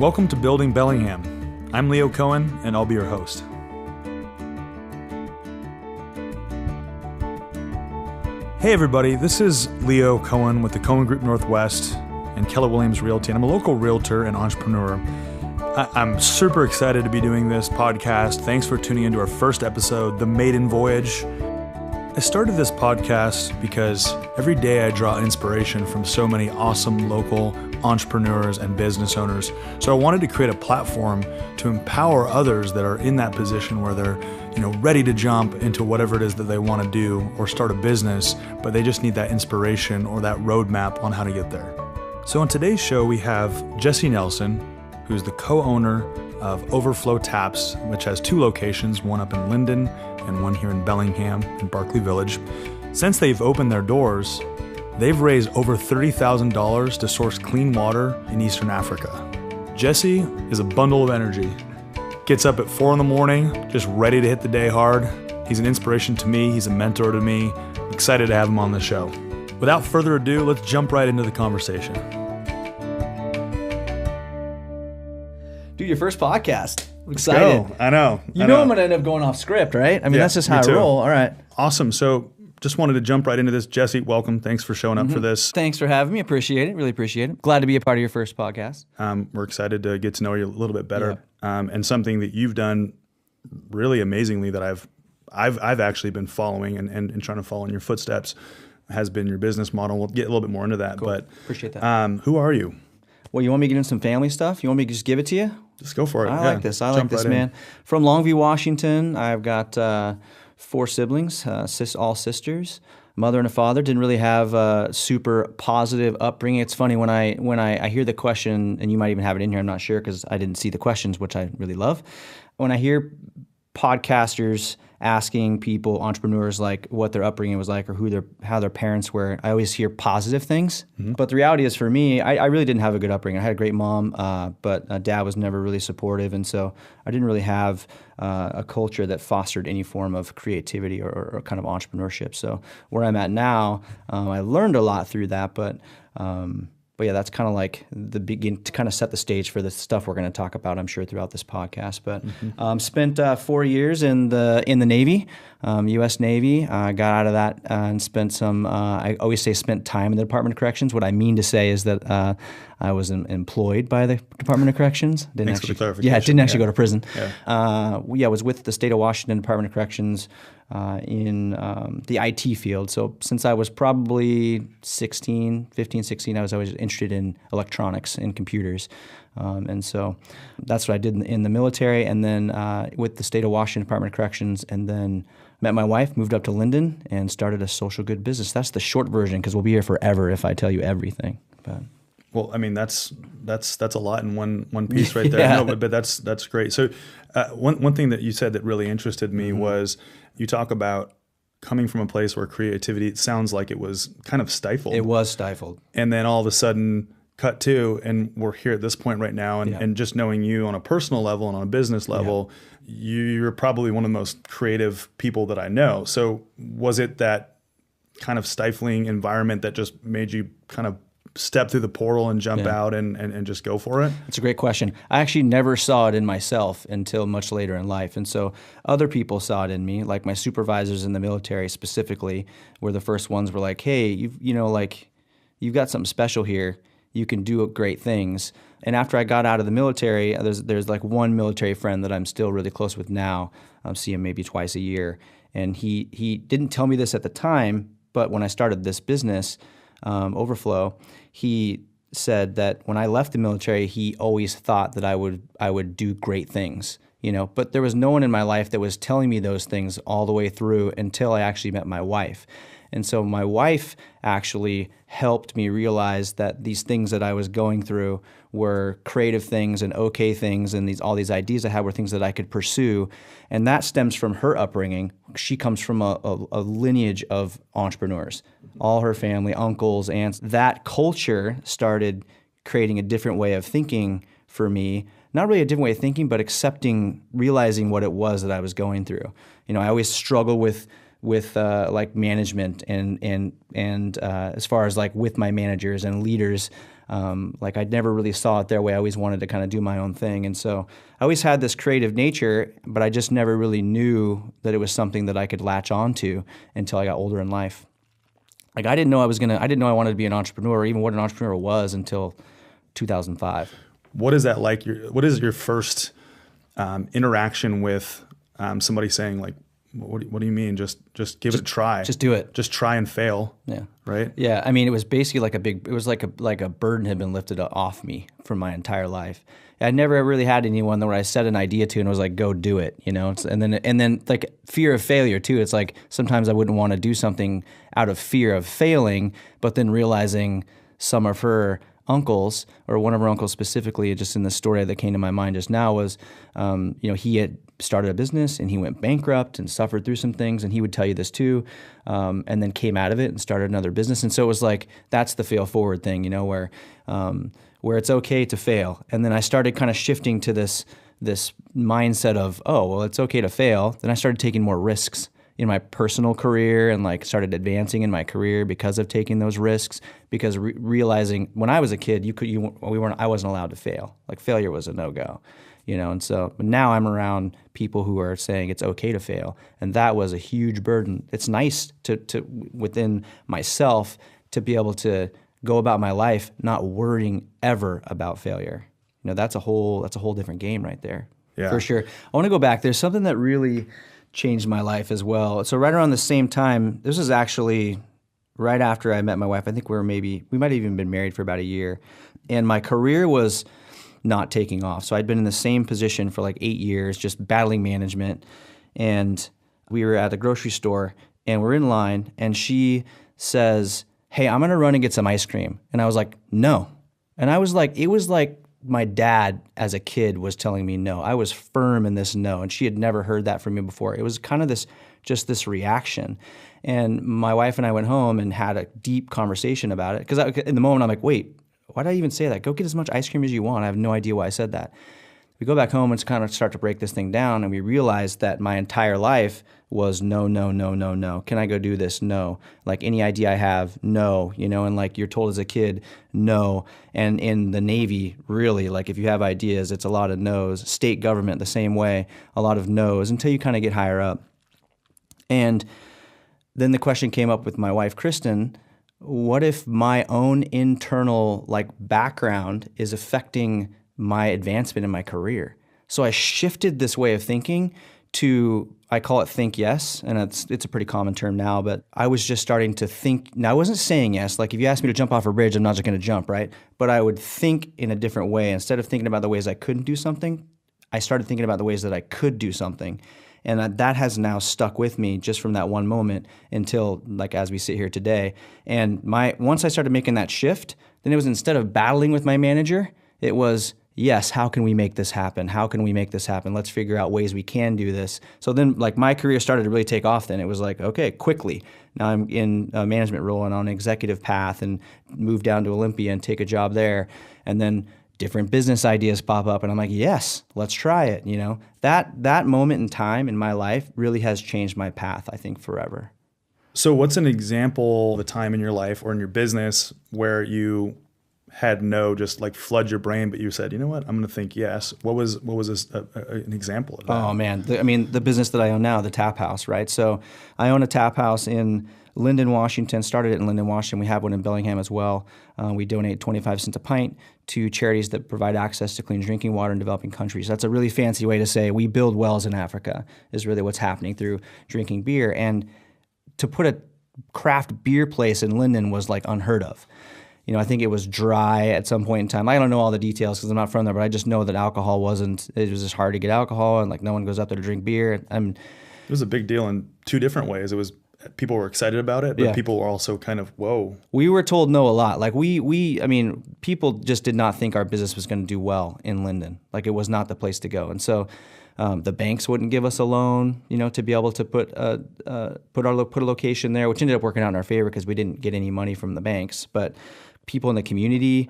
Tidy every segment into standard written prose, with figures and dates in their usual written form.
Welcome to Building Bellingham. I'm Leo Cohen, and I'll be your host. Hey everybody, this is Leo Cohen with the Cohen Group Northwest and Keller Williams Realty, and I'm a local realtor and entrepreneur. I'm super excited to be doing this podcast. Thanks for tuning into our first episode, The Maiden Voyage. I started this podcast because every day I draw inspiration from so many awesome local entrepreneurs and business owners. So I wanted to create a platform to empower others that are in that position where they're, ready to jump into whatever it is that they want to do or start a business, but they just need that inspiration or that roadmap on how to get there. So on today's show, we have Jesse Nelson, who's the co-owner of Overflow Taps, which has two locations, one up in Linden and one here in Bellingham in Berkeley Village. Since they've opened their doors, they've raised over $30,000 to source clean water in Eastern Africa. Jesse is a bundle of energy. Gets up at 4 a.m, just ready to hit the day hard. He's an inspiration to me. He's a mentor to me. I'm excited to have him on the show. Without further ado, let's jump right into the conversation. Dude, your first podcast. I'm excited. I know. I'm going to end up going off script, right? I mean, that's just how I roll. All right. Awesome. So just wanted to jump right into this. Jesse, welcome. Thanks for showing up for this. Thanks for having me. Appreciate it. Really appreciate it. Glad to be a part of your first podcast. We're excited to get to know you a little bit better. And something that you've done really amazingly that I've actually been following and trying to follow in your footsteps has been your business model. We'll get a little bit more into that. Cool. But appreciate that. Who are you? Well, you want me to get into some family stuff? You want me to just give it to you? Just go for it. I like this, man. From Longview, Washington. I've got 4 siblings, all sisters. Mother and a father. Didn't really have a super positive upbringing. It's funny when I hear the question, and you might even have it in here, I'm not sure because I didn't see the questions, which I really love. When I hear podcasters asking people, entrepreneurs, like what their upbringing was like or how their parents were, I always hear positive things. Mm-hmm. But the reality is for me, I really didn't have a good upbringing. I had a great mom, but dad was never really supportive. And so I didn't really have a culture that fostered any form of creativity or kind of entrepreneurship. So where I'm at now, I learned a lot through that, but yeah, that's kind of like the begin to kind of set the stage for the stuff we're going to talk about, I'm sure, throughout this podcast. But spent 4 years in the Navy, U.S. Navy. Got out of that and spent some. I always say spent time in the Department of Corrections. What I mean to say is that I was employed by the Department of Corrections. Thanks for the clarification. Yeah, didn't actually go to prison. Yeah. I was with the state of Washington Department of Corrections in the IT field. So since I was probably 15, 16, I was always interested in electronics and computers. And so that's what I did in the military, and then with the state of Washington Department of Corrections, and then met my wife, moved up to Linden, and started a social good business. That's the short version, because we'll be here forever if I tell you everything. But well, I mean that's a lot in one piece right there. Yeah. No, but that's great. So one thing that you said that really interested me was you talk about coming from a place where creativity, it sounds like it was kind of stifled. It was stifled. And then all of a sudden cut to, and we're here at this point right now, and just knowing you on a personal level and on a business level, you're probably one of the most creative people that I know. So was it that kind of stifling environment that just made you kind of step through the portal and jump out and just go for it? That's a great question. I actually never saw it in myself until much later in life. And so other people saw it in me, like my supervisors in the military specifically, were the first ones were like, hey, you've got something special here. You can do great things. And after I got out of the military, there's like one military friend that I'm still really close with now. I see him maybe twice a year. And he didn't tell me this at the time, but when I started this business, Overflow, he said that when I left the military, he always thought that I would do great things, but there was no one in my life that was telling me those things all the way through until I actually met my wife. And so my wife actually helped me realize that these things that I was going through were creative things and okay things, and all these ideas I had were things that I could pursue. And that stems from her upbringing. She comes from a lineage of entrepreneurs. All her family, uncles, aunts. That culture started creating a different way of thinking for me. Not really a different way of thinking, but realizing what it was that I was going through. I always struggle with with like management and as far as like with my managers and leaders. Like I never really saw it their way. I always wanted to kind of do my own thing. And so I always had this creative nature, but I just never really knew that it was something that I could latch on to until I got older in life. Like I didn't know I wanted to be an entrepreneur or even what an entrepreneur was until 2005. What is that like? What is your first interaction with somebody saying like, what do you mean? Just give it a try. Just do it. Just try and fail. Yeah. Right. Yeah. I mean, it was basically like a burden had been lifted off me for my entire life. I never really had anyone where I set an idea to and was like, go do it, you know? And then like fear of failure too. It's like sometimes I wouldn't want to do something out of fear of failing, but then realizing some of her uncles, or one of her uncles specifically, just in the story that came to my mind just now was, he had started a business and he went bankrupt and suffered through some things, and he would tell you this too, and then came out of it and started another business. And so it was like, that's the fail forward thing, where it's okay to fail. And then I started kind of shifting to this mindset of, oh, well, it's okay to fail. Then I started taking more risks in my personal career and like started advancing in my career because of taking those risks, because realizing when I was a kid, I wasn't allowed to fail. Like failure was a no-go, and so but now I'm around people who are saying it's okay to fail. And that was a huge burden. It's nice to within myself to be able to go about my life not worrying ever about failure. That's a whole different game right there. Yeah. For sure. I want to go back. There's something that really changed my life as well. So right around the same time, this was actually right after I met my wife. I think we might have even been married for about a year. And my career was not taking off. So I'd been in the same position for like 8 years, just battling management. And we were at the grocery store and we're in line and she says, "Hey, I'm going to run and get some ice cream." And I was like, "No." And I was like, it was like my dad as a kid was telling me no. I was firm in this no, and she had never heard that from me before. It was kind of this reaction. And my wife and I went home and had a deep conversation about it. Because in the moment, I'm like, wait, why did I even say that? Go get as much ice cream as you want. I have no idea why I said that. We go back home and kind of start to break this thing down, and we realize that my entire life was no, no, no, no, no. Can I go do this? No. Like any idea I have, no. And like you're told as a kid, no. And in the Navy, really, like if you have ideas, it's a lot of no's. State government, the same way, a lot of no's until you kind of get higher up. And then the question came up with my wife, Kristen, what if my own internal like background is affecting my advancement in my career? So I shifted this way of thinking to, I call it think yes, and it's a pretty common term now, but I was just starting to think. Now I wasn't saying yes, like if you asked me to jump off a bridge, I'm not just going to jump, right? But I would think in a different way. Instead of thinking about the ways I couldn't do something, I started thinking about the ways that I could do something. And that has now stuck with me just from that one moment until like as we sit here today. And once I started making that shift, then it was instead of battling with my manager, it was, yes, how can we make this happen? How can we make this happen? Let's figure out ways we can do this. So then like my career started to really take off then. It was like, okay, quickly. Now I'm in a management role and on an executive path and move down to Olympia and take a job there. And then different business ideas pop up and I'm like, yes, let's try it. That moment in time in my life really has changed my path, I think, forever. So what's an example of a time in your life or in your business where you had no just like flood your brain, but you said, you know what, I'm going to think yes. What was an example of that? Oh man, the business that I own now, the tap house, right? So I own a tap house in Linden, Washington. Started it in Linden, Washington. We have one in Bellingham as well. We donate 25 cents a pint to charities that provide access to clean drinking water in developing countries. That's a really fancy way to say we build wells in Africa is really what's happening through drinking beer. And to put a craft beer place in Linden was like unheard of. I think it was dry at some point in time. I don't know all the details because I'm not from there, but I just know that it was just hard to get alcohol and like no one goes up there to drink beer. It was a big deal in two different ways. It was people were excited about it, but people were also kind of, whoa. We were told no a lot. Like people just did not think our business was going to do well in Linden. Like it was not the place to go. And so the banks wouldn't give us a loan, to be able to put a location there, which ended up working out in our favor because we didn't get any money from the banks. But people in the community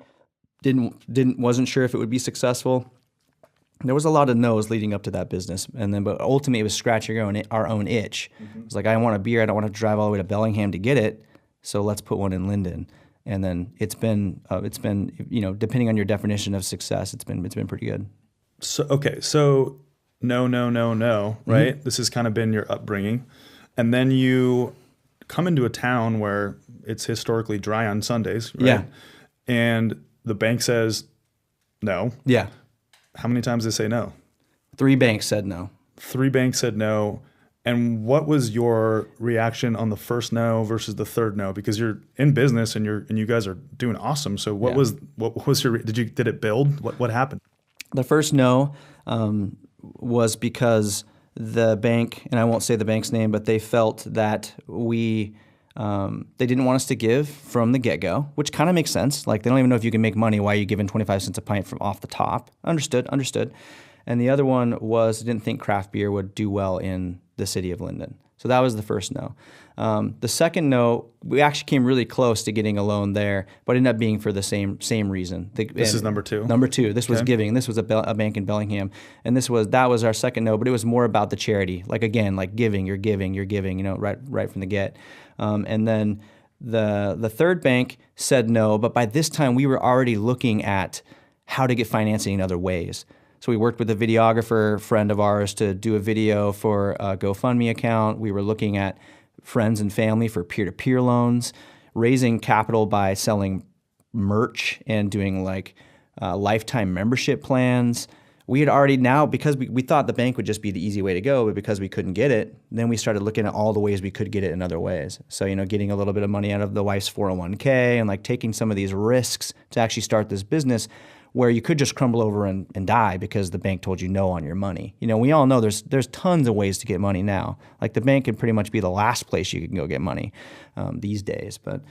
wasn't sure if it would be successful. there was a lot of no's leading up to that business, but ultimately it was scratching our own itch. Mm-hmm. It was like, I want a beer, I don't want to drive all the way to Bellingham to get it, so let's put one in Linden. And then it's been depending on your definition of success, it's been pretty good. So no, right? Mm-hmm. This has kind of been your upbringing, and then you come into a town where it's historically dry on Sundays, right? Yeah. And the bank says no. Yeah. How many times did they say no? 3 banks said no. 3 banks said no. And what was your reaction on the first no versus the third no? Because you're in business and you guys are doing awesome. So what was your did it build? What happened? The first no was because the bank, and I won't say the bank's name, but they felt that they didn't want us to give from the get-go, which kind of makes sense. Like, they don't even know if you can make money. Why are you giving 25 cents a pint from off the top? Understood. And the other one was didn't think craft beer would do well in the city of Linden. So that was the first no. The second no, we actually came really close to getting a loan there, but ended up being for the same reason. This is number 2? Number 2. This was giving. This was a bank in Bellingham. And that was our second no, but it was more about the charity. Like, again, like giving, you're giving, right from the get. And then the third bank said no, but by this time we were already looking at how to get financing in other ways. So we worked with a videographer friend of ours to do a video for a GoFundMe account. We were looking at friends and family for peer-to-peer loans, raising capital by selling merch and doing like lifetime membership plans. We had already now, because we thought the bank would just be the easy way to go, but because we couldn't get it, then we started looking at all the ways we could get it in other ways. So, getting a little bit of money out of the wife's 401k and like taking some of these risks to actually start this business where you could just crumble over and die because the bank told you no on your money. We all know there's tons of ways to get money now. Like, the bank can pretty much be the last place you can go get money these days. But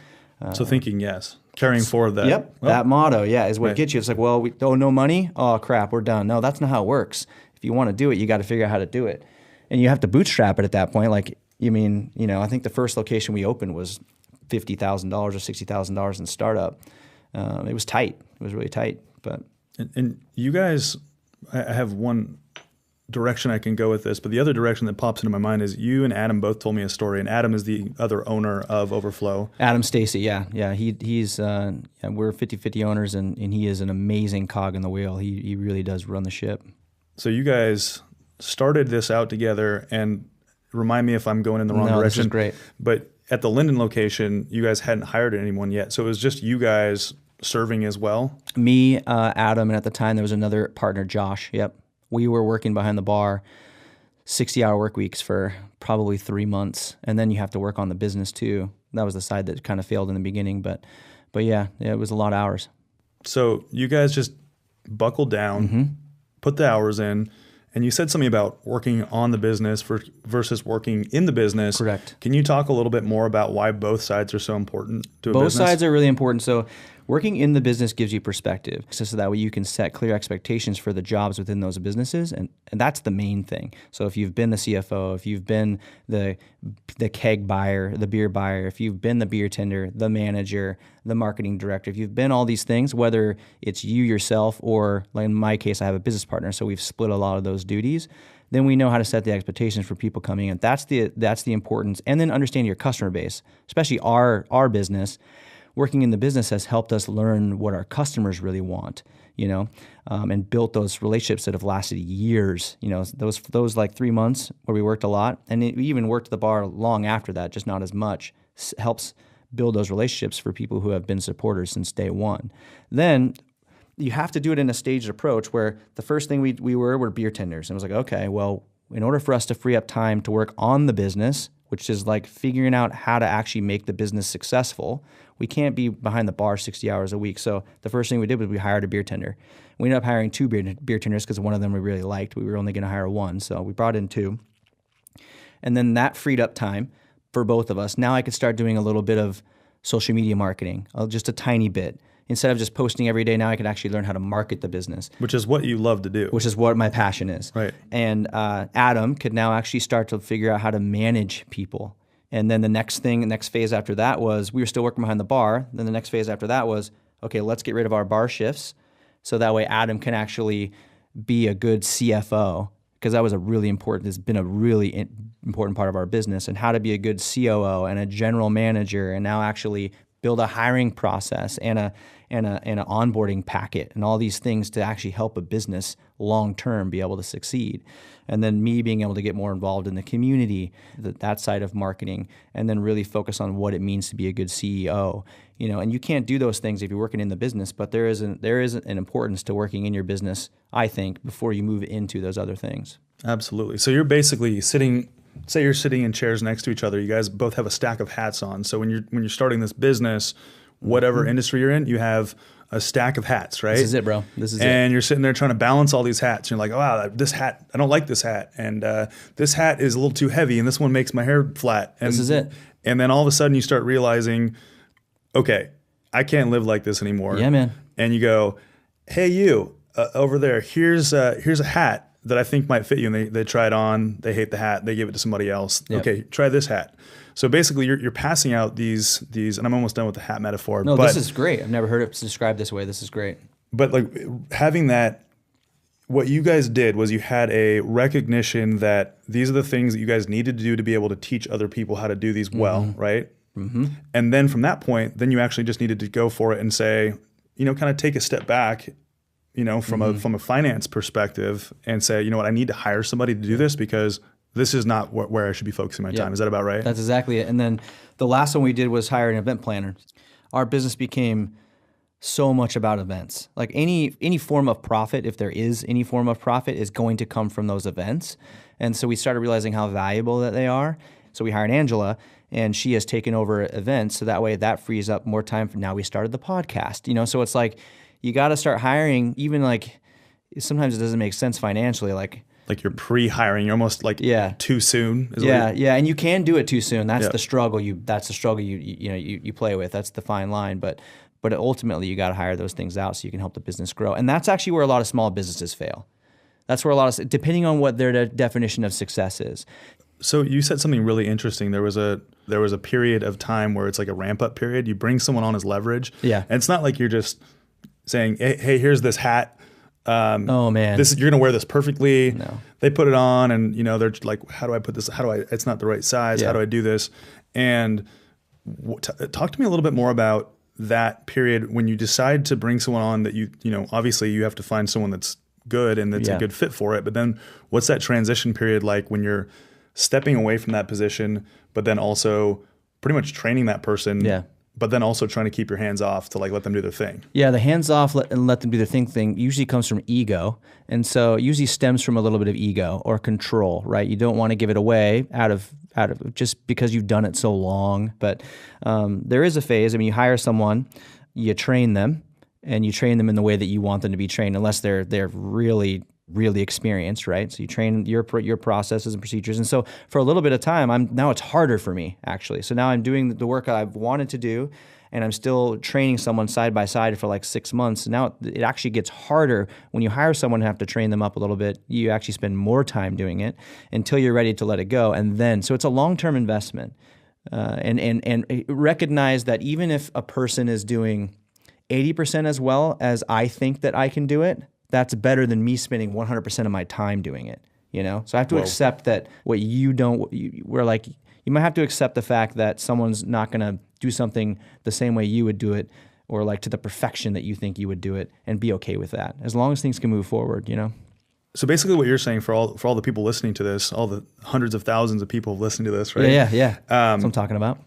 so thinking yes, carrying forward that. Yep, that motto, is what gets you. It's like, well, no money? Oh, crap, we're done. No, that's not how it works. If you want to do it, you got to figure out how to do it. And you have to bootstrap it at that point. Like, I think the first location we opened was $50,000 or $60,000 in startup. It was tight. It was really tight. But and you guys, I have one direction I can go with this, but the other direction that pops into my mind is you and Adam both told me a story, and Adam is the other owner of Overflow. Adam Stacy, yeah. He's we're 50-50 owners, and he is an amazing cog in the wheel. He really does run the ship. So you guys started this out together, and remind me if I'm going in the wrong direction. This is great. But at the Linden location, you guys hadn't hired anyone yet, so it was just you guys serving as well? Me, Adam, and at the time there was another partner, Josh. Yep. We were working behind the bar, 60-hour work weeks for probably 3 months. And then you have to work on the business too. That was the side that kind of failed in the beginning. But yeah, it was a lot of hours. So you guys just buckled down, put the hours in, and you said something about working on the business versus working in the business. Correct. Can you talk a little bit more about why both sides are so important to a business? Both sides are really important. So working in the business gives you perspective, so that way you can set clear expectations for the jobs within those businesses, and that's the main thing. So if you've been the CFO, if you've been the keg buyer, the beer buyer, if you've been the beer tender, the manager, the marketing director, if you've been all these things, whether it's you yourself or, like in my case, I have a business partner, so we've split a lot of those duties, then we know how to set the expectations for people coming in. That's the importance. And then understand your customer base, especially our business. Working in the business has helped us learn what our customers really want, and built those relationships that have lasted years. Those like 3 months where we worked a lot, and we even worked at the bar long after that, just not as much, helps build those relationships for people who have been supporters since day one. Then you have to do it in a staged approach where the first thing we were beer tenders. And it was like, okay, well, in order for us to free up time to work on the business, which is like figuring out how to actually make the business successful, we can't be behind the bar 60 hours a week. So the first thing we did was we hired a beer tender. We ended up hiring 2 beer tenders because one of them we really liked. We were only going to hire 1, so we brought in 2. And then that freed up time for both of us. Now I could start doing a little bit of social media marketing, just a tiny bit. Instead of just posting every day, now I could actually learn how to market the business. Which is what you love to do. Which is what my passion is. Right. And Adam could now actually start to figure out how to manage people. And then the next phase after that was, we were still working behind the bar. Then the next phase after that was, okay, let's get rid of our bar shifts. So that way Adam can actually be a good CFO, because that was has been a really important part of our business, and how to be a good COO and a general manager, and now actually build a hiring process and an onboarding packet and all these things to actually help a business long term be able to succeed. And then me being able to get more involved in the community, that side of marketing, and then really focus on what it means to be a good CEO. And you can't do those things if you're working in the business, but there is an importance to working in your business, I think, before you move into those other things. Absolutely. So you're basically say you're sitting in chairs next to each other. You guys both have a stack of hats on. So when you're starting this business, whatever industry you're in, you have a stack of hats, right? This is it, bro. This is it. And you're sitting there trying to balance all these hats. You're like, oh, wow, this hat, I don't like this hat. And this hat is a little too heavy, and this one makes my hair flat. And, this is it. And then all of a sudden you start realizing, okay, I can't live like this anymore. Yeah, man. And you go, hey, you, over there, here's a hat that I think might fit you. And they try it on, they hate the hat, they give it to somebody else. Yep. Okay, try this hat. So basically you're passing out these, and I'm almost done with the hat metaphor. No, this is great. I've never heard it described this way. This is great. But like having that, what you guys did was you had a recognition that these are the things that you guys needed to do to be able to teach other people how to do these well, right? Mm-hmm. And then from that point, then you actually just needed to go for it and say, kind of take a step back, from a finance perspective and say, you know what, I need to hire somebody to do this because this is not where I should be focusing my time. Is that about right? That's exactly it. And then the last one we did was hire an event planner. Our business became so much about events. Like any form of profit, if there is any form of profit, is going to come from those events. And so we started realizing how valuable that they are. So we hired Angela, and she has taken over events. So that way that frees up more time. Now we started the podcast, so it's like you got to start hiring, even like sometimes it doesn't make sense financially. Like you're pre-hiring, you're almost like too soon. Yeah, and you can do it too soon. That's the struggle. That's the struggle you play with. That's the fine line. But ultimately, you got to hire those things out so you can help the business grow. And that's actually where a lot of small businesses fail. That's where depending on what their definition of success is. So you said something really interesting. There was a period of time where it's like a ramp up period. You bring someone on as leverage. Yeah, and it's not like you're just saying, hey, here's this hat. Oh man, you're gonna wear this perfectly. No. They put it on, and they're like, how do I put this? It's not the right size. Yeah. How do I do this? And talk to me a little bit more about that period when you decide to bring someone on that obviously you have to find someone that's good and that's a good fit for it. But then what's that transition period like when you're stepping away from that position, but then also pretty much training that person? Yeah. But then also trying to keep your hands off to let them do their thing. Yeah, the hands off and let them do their thing usually comes from ego. And so it usually stems from a little bit of ego or control, right? You don't want to give it away out of just because you've done it so long. But there is a phase. I mean, you hire someone, you train them, and you train them in the way that you want them to be trained, unless they're really experienced, right? So you train your processes and procedures. And so for a little bit of time, now it's harder for me, actually. So now I'm doing the work I've wanted to do, and I'm still training someone side by side for like 6 months. Now it actually gets harder when you hire someone and have to train them up a little bit. You actually spend more time doing it until you're ready to let it go. And then, so it's a long-term investment. And recognize that even if a person is doing 80% as well as I think that I can do it, that's better than me spending 100% of my time doing it, So I have to accept that what you might have to accept the fact that someone's not going to do something the same way you would do it, or like to the perfection that you think you would do it, and be okay with that, as long as things can move forward, So basically what you're saying for all the people listening to this, all the hundreds of thousands of people listening to this, right? Yeah. That's what I'm talking about.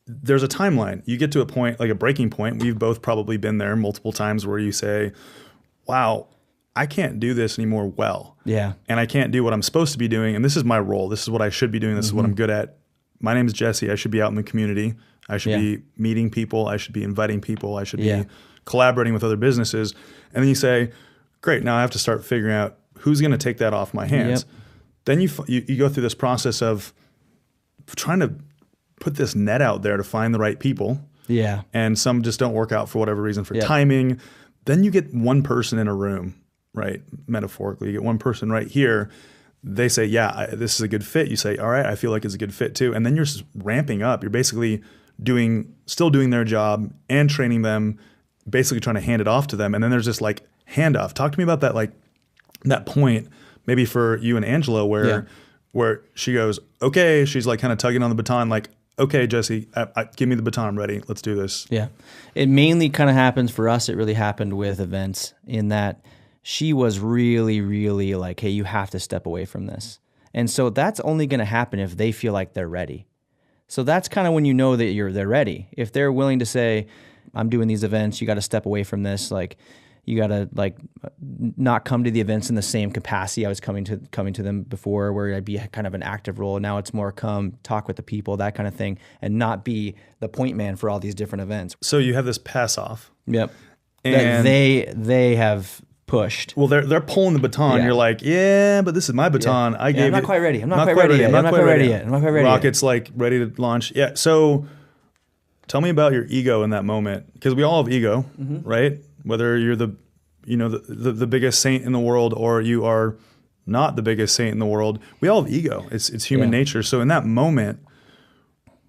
There's a timeline. You get to a point, like a breaking point. We've both probably been there multiple times where you say, wow, I can't do this anymore well. Yeah. And I can't do what I'm supposed to be doing. And this is my role. This is what I should be doing. This is what I'm good at. My name is Jesse. I should be out in the community. I should be meeting people. I should be inviting people. I should be collaborating with other businesses. And then you say, great, now I have to start figuring out who's going to take that off my hands. Yep. Then you go through this process of trying to put this net out there to find the right people. Yeah. And some just don't work out for whatever reason, for timing. Then you get one person in a room, right? Metaphorically, you get one person right here. They say, this is a good fit. You say, all right, I feel like it's a good fit too. And then you're just ramping up. You're basically still doing their job and training them, basically trying to hand it off to them. And then there's this like handoff. Talk to me about that, like that point, maybe for you and Angela, where she goes, okay, she's like kind of tugging on the baton, like, okay, Jesse, give me the baton, I'm ready, let's do this. Yeah. It mainly kind of happens for us. It really happened with events in that she was really, really like, hey, you have to step away from this. And so that's only going to happen if they feel like they're ready. So that's kind of when you know that they're ready. If they're willing to say, I'm doing these events, you got to step away from this, like you got to like not come to the events in the same capacity I was coming to them before, where I'd be kind of an active role. Now it's more come talk with the people, that kind of thing, and not be the point man for all these different events. So you have this pass off. Yep. And that they have pushed. Well, they're pulling the baton. Yeah. You're like, yeah, but this is my baton. I gave I'm not it. quite ready. I'm not quite ready yet. I'm not quite ready yet. I'm not quite ready yet. Rocket's like ready to launch. Yeah. So tell me about your ego in that moment, because we all have ego, right? Whether you're the biggest saint in the world or you are not the biggest saint in the world, we all have ego. It's human nature. So in that moment,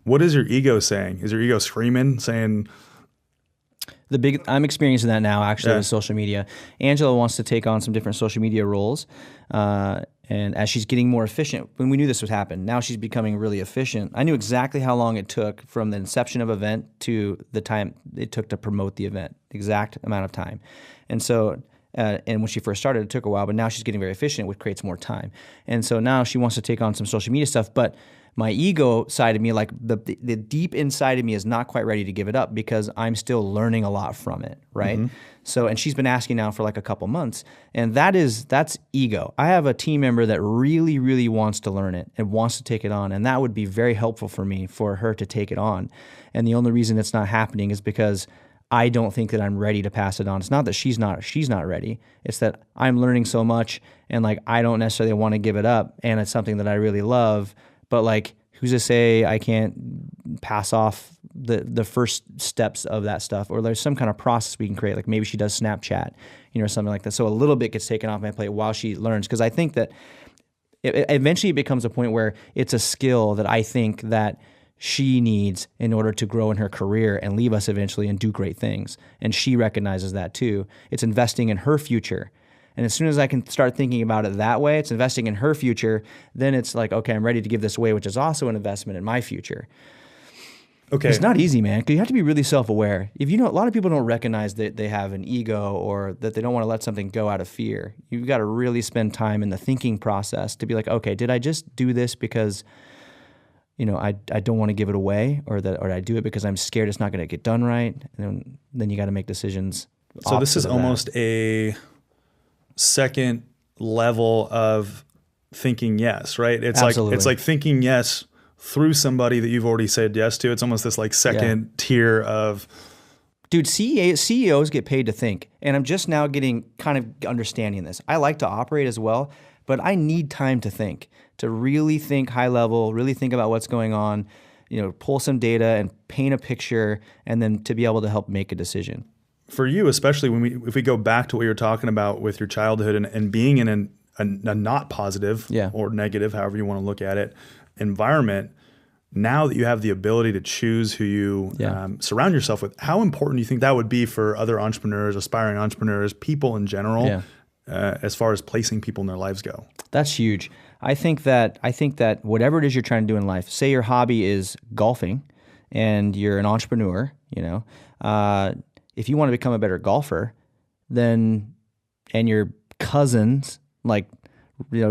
what is your ego saying? Is your ego screaming, saying? I'm experiencing that now actually with social media. Angela wants to take on some different social media roles. And as she's getting more efficient, when we knew this would happen, now she's becoming really efficient. I knew exactly how long it took from the inception of event to the time it took to promote the event, exact amount of time. And so, and when she first started, it took a while, but now she's getting very efficient, which creates more time. And so now she wants to take on some social media stuff, but my ego side of me, like the deep inside of me is not quite ready to give it up because I'm still learning a lot from it, right? So, and she's been asking now for like a couple months, and that's ego. I have a team member that really, really wants to learn it and wants to take it on, and that would be very helpful for me for her to take it on. And the only reason it's not happening is because I don't think that I'm ready to pass it on. It's not that she's not ready. It's that I'm learning so much, and like I don't necessarily want to give it up, and it's something that I really love. But like, who's to say I can't pass off the first steps of that stuff? Or there's some kind of process we can create. Like maybe she does Snapchat, or something like that. So a little bit gets taken off my plate while she learns. Because I think that eventually it becomes a point where it's a skill that I think that she needs in order to grow in her career and leave us eventually and do great things. And she recognizes that too. It's investing in her future. And as soon as I can start thinking about it that way, it's investing in her future, then it's like, okay, I'm ready to give this away, which is also an investment in my future. Okay. It's not easy, man, because you have to be really self-aware. If a lot of people don't recognize that they have an ego or that they don't want to let something go out of fear. You've got to really spend time in the thinking process to be like, okay, did I just do this because I don't want to give it away, or did I do it because I'm scared it's not going to get done right? And then you got to make decisions. So this is almost a second level of thinking yes, right? It's Absolutely. It's like thinking yes through somebody that you've already said yes to. It's almost this like second tier of. Dude, CEOs get paid to think, and I'm just now getting kind of understanding this. I like to operate as well, but I need time to think, to really think high level, really think about what's going on, pull some data and paint a picture, and then to be able to help make a decision. For you, especially if we go back to what you're talking about with your childhood and being in a not positive or negative, however you want to look at it, environment, now that you have the ability to choose who you surround yourself with, how important do you think that would be for other entrepreneurs, aspiring entrepreneurs, people in general, as far as placing people in their lives go? That's huge. I think that whatever it is you're trying to do in life, say your hobby is golfing and you're an entrepreneur, if you want to become a better golfer, and your cousins, like,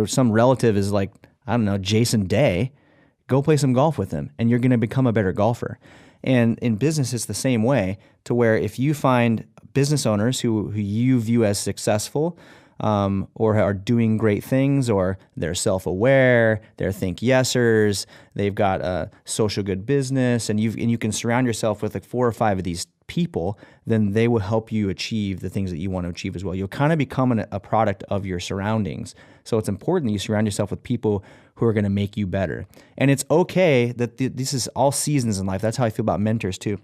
some relative is like, I don't know, Jason Day, go play some golf with him and you're going to become a better golfer. And in business, it's the same way, to where if you find business owners who you view as successful, or are doing great things, or they're self-aware, they're think yesers, they've got a social good business, and you can surround yourself with like 4 or 5 of these people, then they will help you achieve the things that you want to achieve as well. You'll kind of become a product of your surroundings. So it's important that you surround yourself with people who are going to make you better. And it's okay that this is all seasons in life. That's how I feel about mentors too.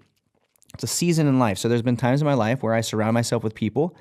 It's a season in life. So there's been times in my life where I surround myself with people,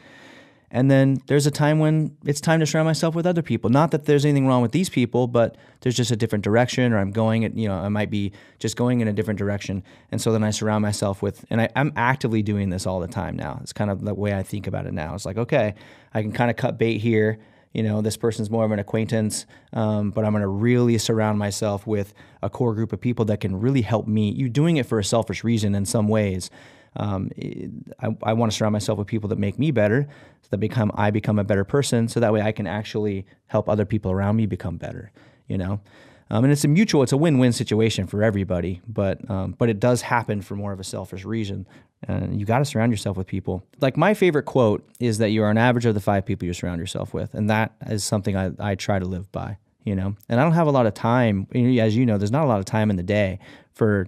and then there's a time when it's time to surround myself with other people. Not that there's anything wrong with these people, but there's just a different direction, or I might be just going in a different direction. And so then I surround myself with, and I'm actively doing this all the time now. It's kind of the way I think about it now. It's like, okay, I can kind of cut bait here This person's more of an acquaintance, but I'm going to really surround myself with a core group of people that can really help me. You're doing it for a selfish reason in some ways. I want to surround myself with people that make me better, so that I become a better person, so that way I can actually help other people around me become better, And it's a win-win situation for everybody, but it does happen for more of a selfish reason. And you got to surround yourself with people. Like my favorite quote is that you are an average of the 5 people you surround yourself with, and that is something I try to live by. And I don't have a lot of time. As you know, there's not a lot of time in the day for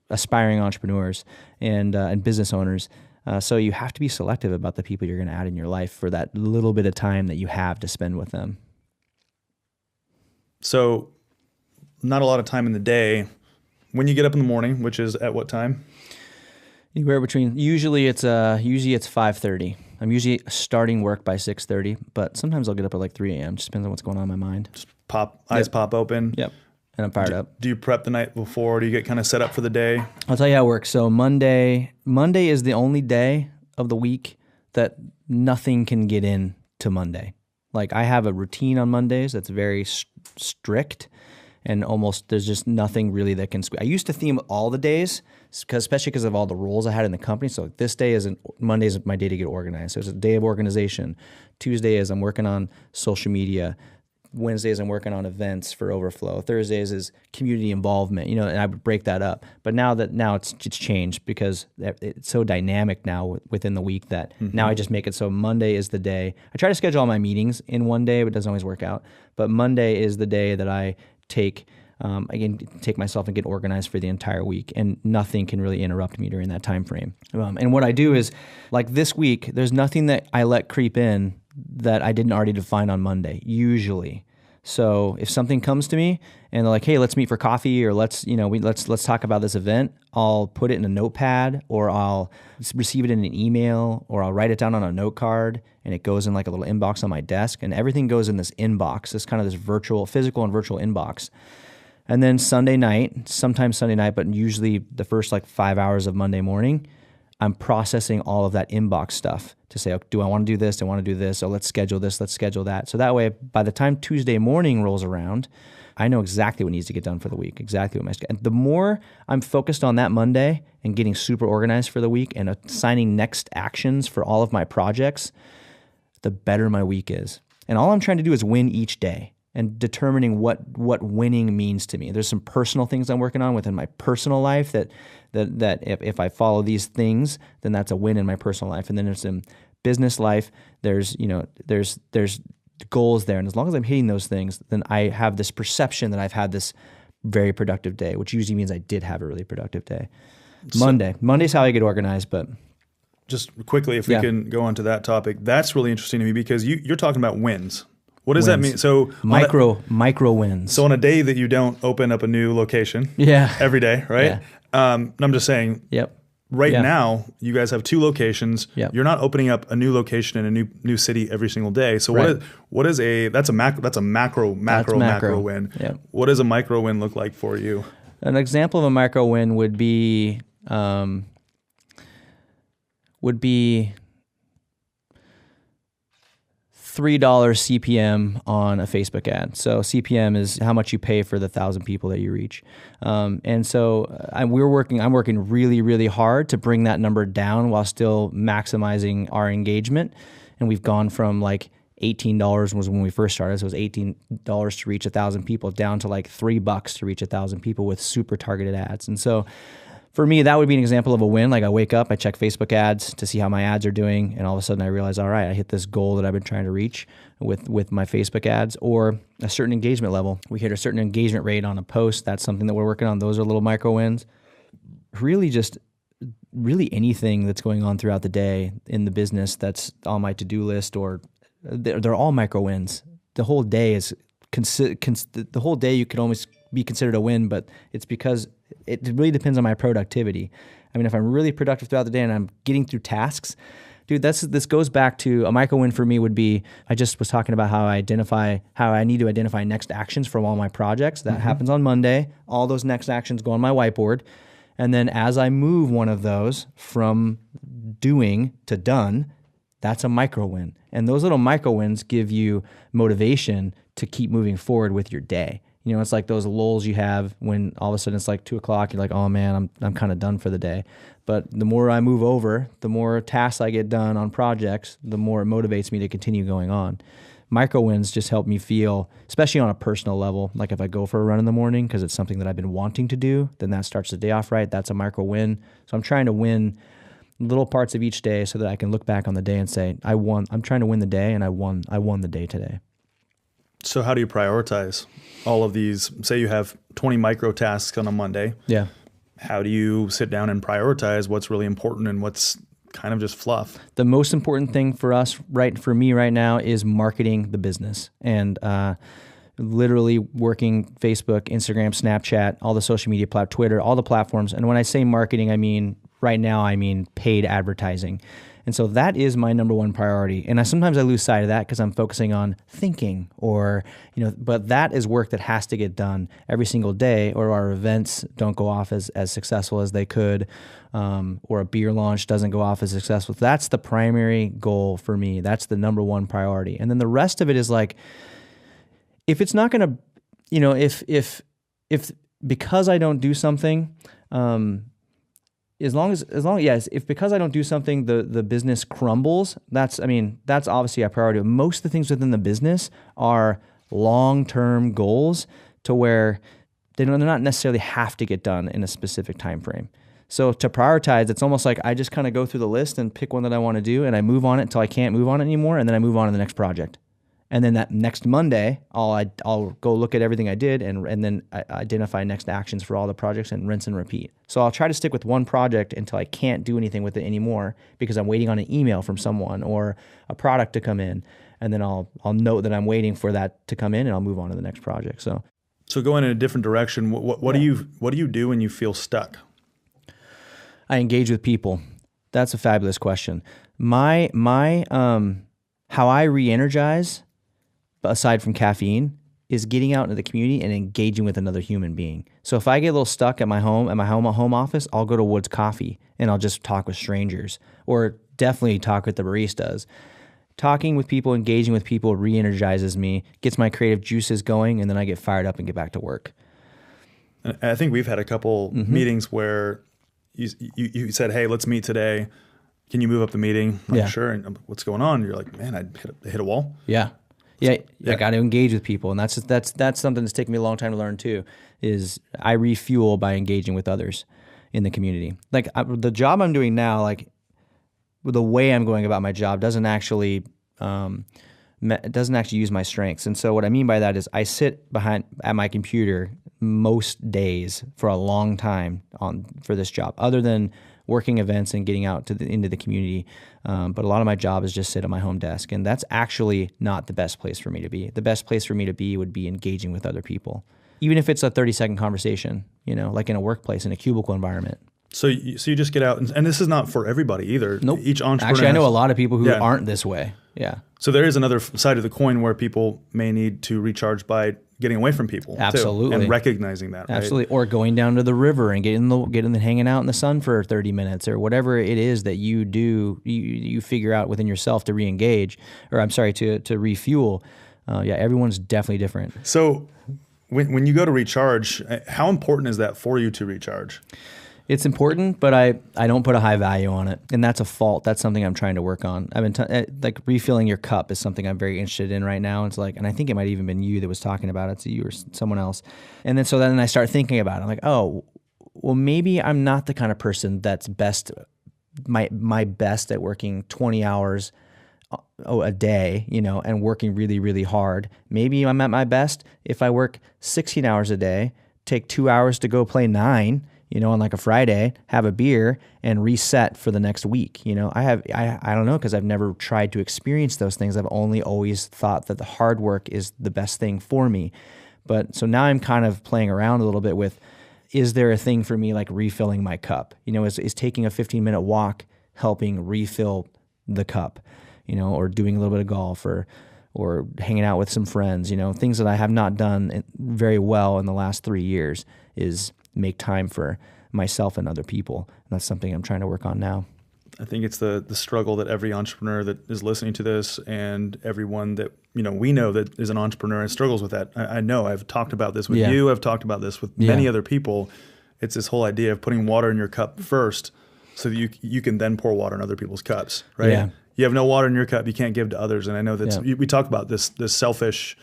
aspiring entrepreneurs and business owners. So you have to be selective about the people you're going to add in your life for that little bit of time that you have to spend with them. So not a lot of time in the day. When you get up in the morning, which is at what time? Anywhere between, usually it's 5:30. I'm usually starting work by 6:30, but sometimes I'll get up at like 3 a.m. Just depends on what's going on in my mind. Just eyes pop open. Yep. And I'm fired up. Do you prep the night before? Do you get kind of set up for the day? I'll tell you how it works. So Monday is the only day of the week that nothing can get in to Monday. Like I have a routine on Mondays that's very strict, and almost there's just nothing really that can. I used to theme all the days, especially because of all the roles I had in the company. So Monday is my day to get organized. So it's a day of organization. Tuesday is I'm working on social media. Wednesdays I'm working on events for Overflow. Thursdays is community involvement, and I would break that up. But now it's changed because it's so dynamic now within the week that now I just make it so Monday is the day. I try to schedule all my meetings in one day, but it doesn't always work out. But Monday is the day that I take myself and get organized for the entire week, and nothing can really interrupt me during that time frame. And what I do is, like this week, there's nothing that I let creep in that I didn't already define on Monday, usually. So if something comes to me and they're like, hey, let's meet for coffee, or let's talk about this event, I'll put it in a notepad, or I'll receive it in an email, or I'll write it down on a note card, and it goes in like a little inbox on my desk, and everything goes in this inbox, this physical and virtual inbox. And then sometimes Sunday night, but usually the first like 5 hours of Monday morning, I'm processing all of that inbox stuff to say, do I want to do this? Do I want to do this? So let's schedule this. Let's schedule that. So that way, by the time Tuesday morning rolls around, I know exactly what needs to get done for the week, exactly what and the more I'm focused on that Monday and getting super organized for the week and assigning next actions for all of my projects, the better my week is. And all I'm trying to do is win each day and determining what winning means to me. There's some personal things I'm working on within my personal life that if I follow these things, then that's a win in my personal life. And then there's some business life. There's goals there, and as long as I'm hitting those things, then I have this perception that I've had this very productive day, which usually means I did have a really productive day. Monday's how I get organized, but. Just quickly, if we can go on to that topic, that's really interesting to me because you're talking about wins. What does that mean? So micro wins. So on a day that you don't open up a new location, every day, right? Yeah. I'm just saying. Yep. Right now, you guys have 2 locations. Yep. You're not opening up a new location in a new city every single day. So that's a macro win. Yep. What does a micro win look like for you? An example of a micro win would be $3 CPM on a Facebook ad. So CPM is how much you pay for the 1,000 people that you reach. And so I'm working really, really hard to bring that number down while still maximizing our engagement. And we've gone from like $18 was when we first started. So it was $18 to reach 1,000 people down to like $3 to reach 1,000 people with super targeted ads. And so for me, that would be an example of a win. Like I wake up, I check Facebook ads to see how my ads are doing, and all of a sudden I realize, all right, I hit this goal that I've been trying to reach with my Facebook ads, or a certain engagement level. We hit a certain engagement rate on a post. That's something that we're working on. Those are little micro wins. Really anything that's going on throughout the day in the business that's on my to-do list, or they're all micro wins. The whole day is the whole day you could almost be considered a win, but it's because it really depends on my productivity. I mean, if I'm really productive throughout the day and I'm getting through tasks, dude, this goes back to a micro win for me would be, I just was talking about how I need to identify next actions from all my projects. That happens on Monday. All those next actions go on my whiteboard. And then as I move one of those from doing to done, That's a micro win. And those little micro wins give you motivation to keep moving forward with your day. You know, it's like those lulls you have when all of a sudden it's like 2:00, you're like, oh man, I'm kind of done for the day. But the more I move over, the more tasks I get done on projects, the more it motivates me to continue going on. Micro wins just help me feel, especially on a personal level, like if I go for a run in the morning because it's something that I've been wanting to do, then that starts the day off right. That's a micro win. So I'm trying to win little parts of each day so that I can look back on the day and say, I won. I'm trying to win the day, and I won the day today. So how do you prioritize all of these? Say you have 20 micro tasks on a Monday. Yeah. How do you sit down and prioritize what's really important and what's kind of just fluff? The most important thing for me right now is marketing the business and literally working Facebook, Instagram, Snapchat, all the social media Twitter, all the platforms. And when I say marketing, I mean paid advertising. And so that is my number one priority. And sometimes I lose sight of that because I'm focusing on thinking but that is work that has to get done every single day, or our events don't go off as successful as they could, or a beer launch doesn't go off as successful. That's the primary goal for me. That's the number one priority. And then the rest of it is like, if it's not going to, if because I don't do something, if because I don't do something, the business crumbles, that's obviously a priority. Most of the things within the business are long-term goals to where they're not necessarily have to get done in a specific time frame. So to prioritize, it's almost like I just kind of go through the list and pick one that I want to do, and I move on it until I can't move on it anymore, and then I move on to the next project. And then that next Monday, I'll go look at everything I did and then identify next actions for all the projects and rinse and repeat. So I'll try to stick with one project until I can't do anything with it anymore because I'm waiting on an email from someone or a product to come in. And then I'll note that I'm waiting for that to come in, and I'll move on to the next project. So going in a different direction, what do you do when you feel stuck? I engage with people. That's a fabulous question. My how I re-energize, aside from caffeine, is getting out into the community and engaging with another human being. So if I get a little stuck at my home office, I'll go to Woods Coffee and I'll just talk with strangers, or definitely talk with the baristas. Talking with people, engaging with people re-energizes me, gets my creative juices going, and then I get fired up and get back to work. I think we've had a couple meetings where you said, hey, let's meet today. Can you move up the meeting? I'm like, sure. And what's going on? And you're like, man, I hit a wall. Yeah. I got to engage with people, and that's something that's taken me a long time to learn too. Is I refuel by engaging with others in the community. Like the job I'm doing now, like the way I'm going about my job doesn't actually use my strengths. And so what I mean by that is I sit at my computer most days for a long time for this job, other than working events and getting out into the community. But a lot of my job is just sit at my home desk. And that's actually not the best place for me to be. The best place for me to be would be engaging with other people. Even if it's a 30-second conversation, like in a workplace, in a cubicle environment. So you just get out, and this is not for everybody either. Nope. Each entrepreneur Actually, I know a lot of people who aren't this way. Yeah. So there is another side of the coin where people may need to recharge by getting away from people. Absolutely. Too, and recognizing that. Absolutely. Right? Or going down to the river and hanging out in the sun for 30 minutes, or whatever it is that you do, you figure out within yourself to re-engage, to refuel. Everyone's definitely different. So when you go to recharge, how important is that for you to recharge? It's important, but I don't put a high value on it, and that's a fault. That's something I'm trying to work on. I've been like refilling your cup is something I'm very interested in right now. It's like, and I think it might even been you that was talking about it, to you or someone else. And then I start thinking about it. I'm like, oh, well, maybe I'm not the kind of person that's my best at working 20 hours a day, and working really, really hard. Maybe I'm at my best if I work 16 hours a day, take 2 hours to go play 9. On like a Friday, have a beer and reset for the next week. I don't know, because I've never tried to experience those things. I've only always thought that the hard work is the best thing for me. But so now I'm kind of playing around a little bit with, is there a thing for me like refilling my cup? Is taking a 15-minute walk helping refill the cup, or doing a little bit of golf or hanging out with some friends, things that I have not done very well in the last 3 years is make time for myself and other people. And that's something I'm trying to work on now. I think it's the struggle that every entrepreneur that is listening to this and everyone that, we know that is an entrepreneur and struggles with that. I know I've talked about this with you. I've talked about this with many other people. It's this whole idea of putting water in your cup first so that you can then pour water in other people's cups, right? Yeah. You have no water in your cup, you can't give to others. And I know that we talk about this selfish,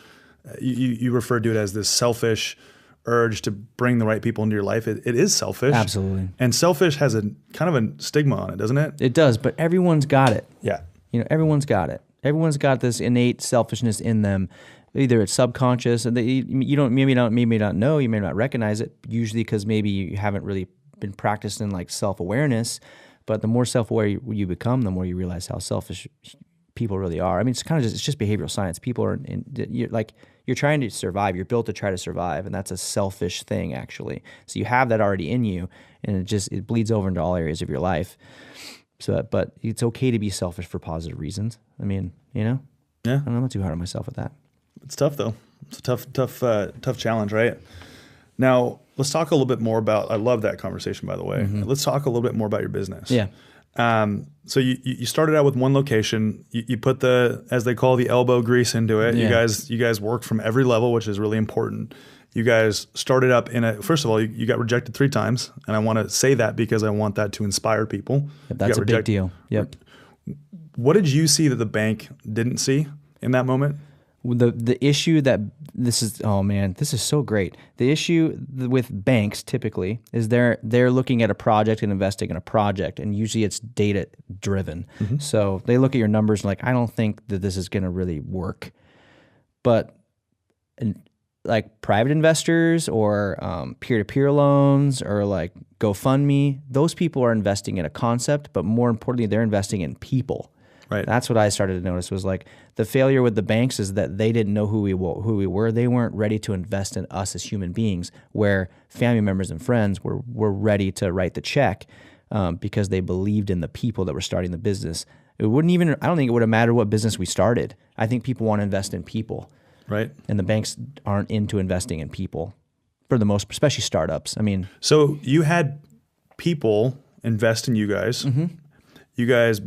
you refer to it as this selfish urge to bring the right people into your life. It is selfish. Absolutely. And selfish has a kind of a stigma on it, doesn't it? It does, but everyone's got it. Yeah. Everyone's got it. Everyone's got this innate selfishness in them. Either it's subconscious, and you don't maybe not know, you may not recognize it, usually because maybe you haven't really been practicing like self-awareness. But the more self-aware you become, the more you realize how selfish people really are. I mean, it's just behavioral science. People are you're trying to survive. You're built to try to survive, and that's a selfish thing, actually. So you have that already in you, and it bleeds over into all areas of your life. So, but it's okay to be selfish for positive reasons. I mean, Yeah. I'm not too hard on myself with that. It's tough though. It's a tough challenge, right? Now, let's talk a little bit more about. I love that conversation, by the way. Mm-hmm. Let's talk a little bit more about your business. Yeah. So you started out with one location. You put the, as they call, the elbow grease into it. Yeah. You guys worked from every level, which is really important. You guys started up first of all, you got rejected 3 times. And I want to say that because I want that to inspire people. Yep, that's a big deal. Yep. What did you see that the bank didn't see in that moment? The issue that this is so great. The issue with banks typically is they're looking at a project and investing in a project, and usually it's data driven. Mm-hmm. So they look at your numbers and like, I don't think that this is going to really work. But like private investors or peer-to-peer loans or like GoFundMe, those people are investing in a concept, but more importantly, they're investing in people. Right. That's what I started to notice was like the failure with the banks is that they didn't know who we were. They weren't ready to invest in us as human beings, where family members and friends were ready to write the check because they believed in the people that were starting the business. I don't think it would have mattered what business we started. I think people want to invest in people. Right. And the banks aren't into investing in people for the most, especially startups. I mean, so you had people invest in you guys. Mm-hmm. You guys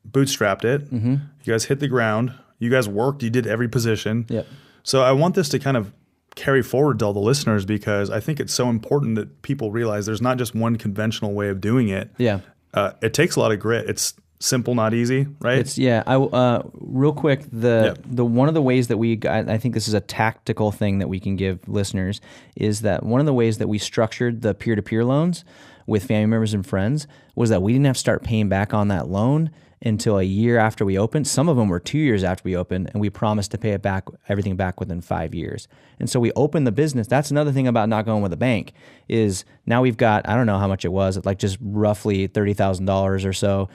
bootstrapped it. Mm-hmm. You guys hit the ground. You guys worked. You did every position. Yep. So I want this to kind of carry forward to all the listeners because I think it's so important that people realize there's not just one conventional way of doing it. Yeah. It takes a lot of grit. It's simple, not easy, right? Real quick, the one of the ways that I think this is a tactical thing that we can give listeners is that one of the ways that we structured the peer-to-peer loans with family members and friends was that we didn't have to start paying back on that loan until a year after we opened. Some of them were 2 years after we opened, and we promised to pay everything back within 5 years. And so we opened the business. That's another thing about not going with a bank is now we've got, I don't know how much it was, like just roughly $30,000 or so,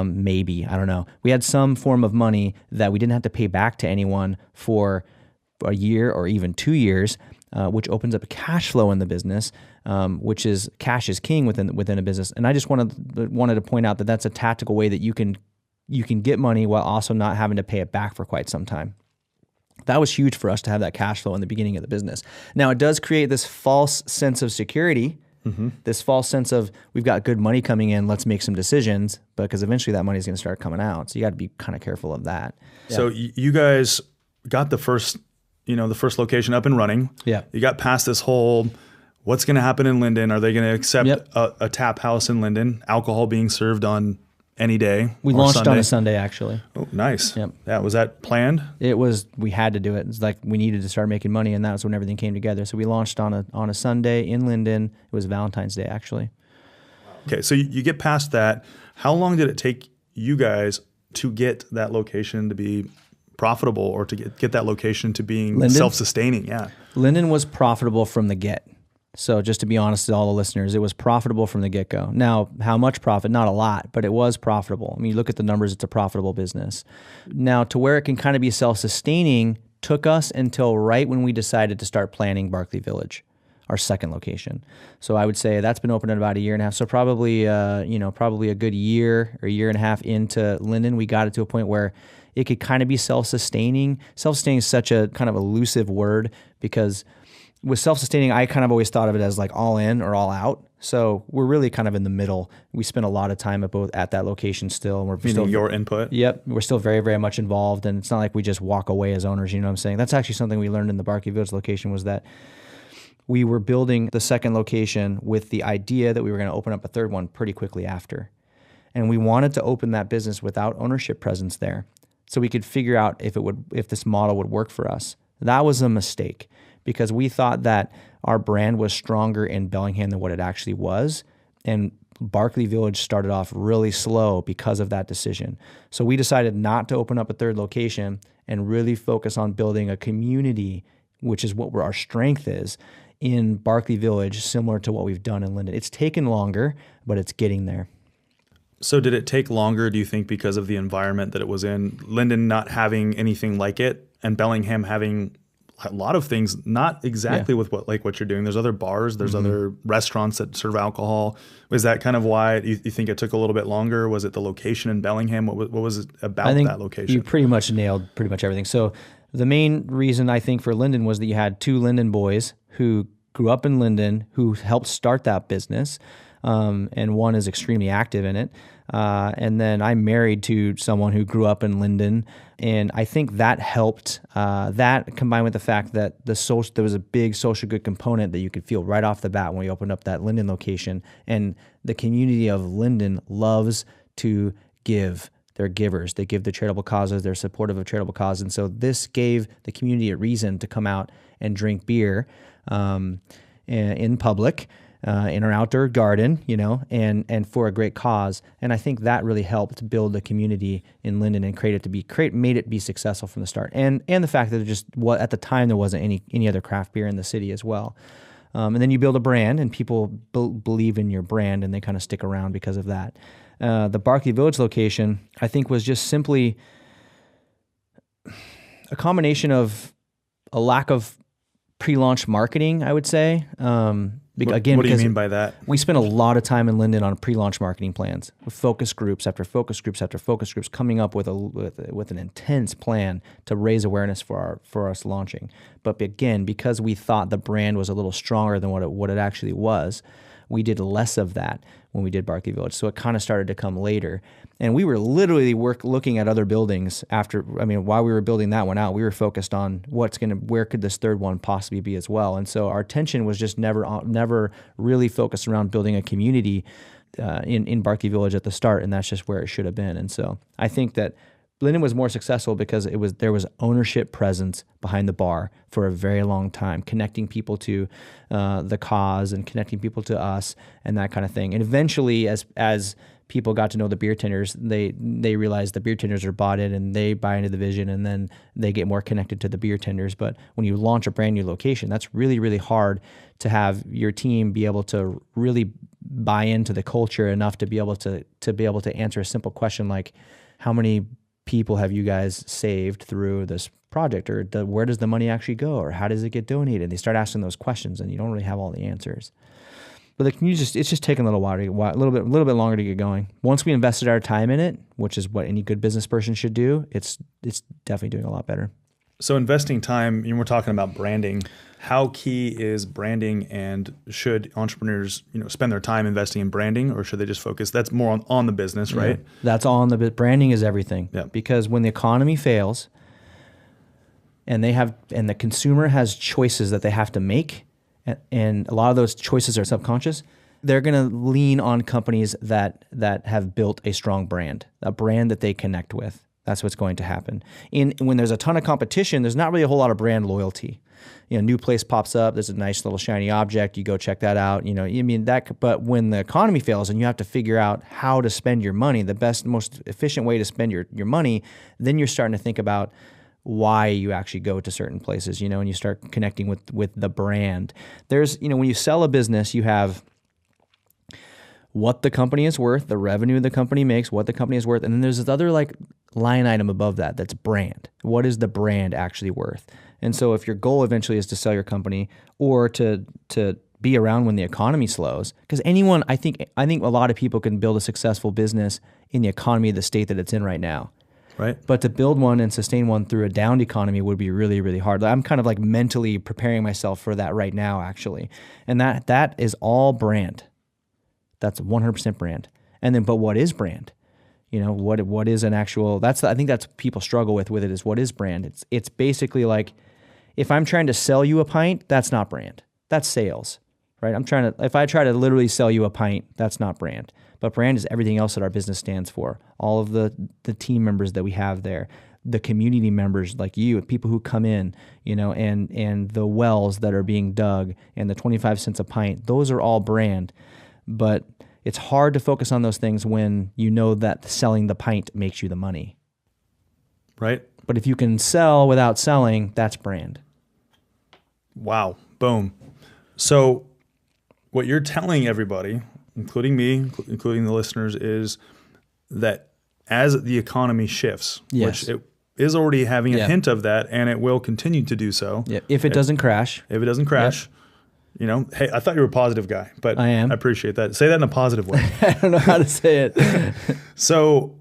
maybe, I don't know. We had some form of money that we didn't have to pay back to anyone for a year or even 2 years, which opens up a cash flow in the business, which is cash is king within a business. And I just wanted to point out that that's a tactical way that you can get money while also not having to pay it back for quite some time. That was huge for us to have that cash flow in the beginning of the business. Now it does create this false sense of security, this false sense of we've got good money coming in, let's make some decisions, because eventually that money is going to start coming out. So you got to be kind of careful of that. Yeah. So you guys got the first location up and running. Yeah. You got past this whole, what's going to happen in Linden? Are they going to accept a tap house in Linden, alcohol being served on any day? We launched Sunday? On a Sunday, actually. Oh, nice. Yep. Yeah. Was that planned? It was. We had to do it. It's like we needed to start making money, and that's when everything came together. So we launched on a Sunday in Linden. It was Valentine's Day, actually. Okay. So you get past that. How long did it take you guys to get that location to be profitable, or to get that location to being Linden? Self-sustaining? Yeah. Linden was profitable from the get. So just to be honest to all the listeners, it was profitable from the get-go. Now, how much profit? Not a lot, but it was profitable. I mean, you look at the numbers, it's a profitable business. Now, to where it can kind of be self-sustaining took us until right when we decided to start planning Barkley Village, our second location. So I would say that's been open in about a year and a half. So probably a good year or year and a half into Linden, we got it to a point where it could kind of be self-sustaining. Self-sustaining is such a kind of elusive word because with self-sustaining, I kind of always thought of it as like all in or all out. So we're really kind of in the middle. We spend a lot of time at that location still. And we're Meaning still your input? Yep. We're still very, very much involved. And it's not like we just walk away as owners, you know what I'm saying? That's actually something we learned in the Barkley Village location, was that we were building the second location with the idea that we were going to open up a third one pretty quickly after. And we wanted to open that business without ownership presence there, so we could figure out if this model would work for us. That was a mistake, because we thought that our brand was stronger in Bellingham than what it actually was. And Barkley Village started off really slow because of that decision. So we decided not to open up a third location and really focus on building a community, which is what our strength is, in Barkley Village, similar to what we've done in Linden. It's taken longer, but it's getting there. So did it take longer, do you think, because of the environment that it was in? Linden not having anything like it, and Bellingham having a lot of things, not exactly with what you're doing. There's other bars, there's other restaurants that serve alcohol. Was that kind of why you think it took a little bit longer? Was it the location in Bellingham? What was it about that location? You pretty much nailed pretty much everything. So the main reason I think for Linden was that you had two Linden boys who grew up in Linden, who helped start that business. And one is extremely active in it. And then I'm married to someone who grew up in Linden, and I think that helped. That combined with the fact that there was a big social good component that you could feel right off the bat when we opened up that Linden location. And the community of Linden loves to give. They're givers. They give to charitable causes. They're supportive of charitable causes. And so this gave the community a reason to come out and drink beer in public. In our outdoor garden, and for a great cause. And I think that really helped build the community in Linden and made it be successful from the start. And the fact that at the time there wasn't any other craft beer in the city as well. And then you build a brand, and people believe in your brand, and they kind of stick around because of that. The Barkley Village location, I think, was just simply a combination of a lack of pre-launch marketing, I would say. What do you mean by that? We spent a lot of time in Linden on pre-launch marketing plans, with focus groups after focus groups after focus groups, coming up with an intense plan to raise awareness for us launching. But again, because we thought the brand was a little stronger than what it actually was, we did less of that when we did Barkley Village. So it kind of started to come later. And we were literally looking at other buildings while we were building that one out, we were focused on where could this third one possibly be as well. And so our attention was just never really focused around building a community in Barkley Village at the start, and that's just where it should have been. And so I think that Linden was more successful because there was ownership presence behind the bar for a very long time, connecting people to the cause and connecting people to us and that kind of thing. And eventually, as people got to know the beer tenders, they realized the beer tenders are bought in, and they buy into the vision, and then they get more connected to the beer tenders. But when you launch a brand new location, that's really, really hard to have your team be able to really buy into the culture enough to be able to answer a simple question like, how many people have you guys saved through this project, or where does the money actually go, or how does it get donated? They start asking those questions, and you don't really have all the answers. But it's just taken a little while, a little bit longer to get going. Once we invested our time in it, which is what any good business person should do, it's definitely doing a lot better. So investing time, we're talking about branding. How key is branding, and should entrepreneurs, spend their time investing in branding, or should they just focus? That's more on the business, right? Yeah, that's all on the branding is everything. Yeah. Because when the economy fails, and the consumer has choices that they have to make, and a lot of those choices are subconscious, they're going to lean on companies that have built a strong brand, a brand that they connect with. That's what's going to happen. When there's a ton of competition, there's not really a whole lot of brand loyalty. New place pops up, there's a nice little shiny object, you go check that out. But when the economy fails and you have to figure out how to spend your money, the best, most efficient way to spend your money, then you're starting to think about why you actually go to certain places, and you start connecting with the brand. There's, when you sell a business, you have what the company is worth, the revenue the company makes, what the company is worth, and then there's this other line item above that's brand. What is the brand actually worth? And so if your goal eventually is to sell your company or to be around when the economy slows, because I think a lot of people can build a successful business in the economy of the state that it's in right now. Right. But to build one and sustain one through a downed economy would be really, really hard. I'm kind of like mentally preparing myself for that right now, actually. And that is all brand. That's 100% brand. And then, but what is brand? What is an actual? I think that's what people struggle with it is what is brand? It's basically like if I'm trying to sell you a pint, that's not brand. That's sales, right? If I try to literally sell you a pint, that's not brand. But brand is everything else that our business stands for. All of the team members that we have there, the community members like you, people who come in, and the wells that are being dug and the 25 cents a pint, those are all brand. But it's hard to focus on those things when you know that selling the pint makes you the money. Right. But if you can sell without selling, that's brand. Wow. Boom. So what you're telling everybody, including me, including the listeners, is that as the economy shifts, yes. which it is already having a Yeah. hint of that, and it will continue to do so. Yeah. If it doesn't crash. If it doesn't crash. Yep. Hey, I thought you were a positive guy, but I am. I appreciate that. Say that in a positive way. I don't know how to say it. So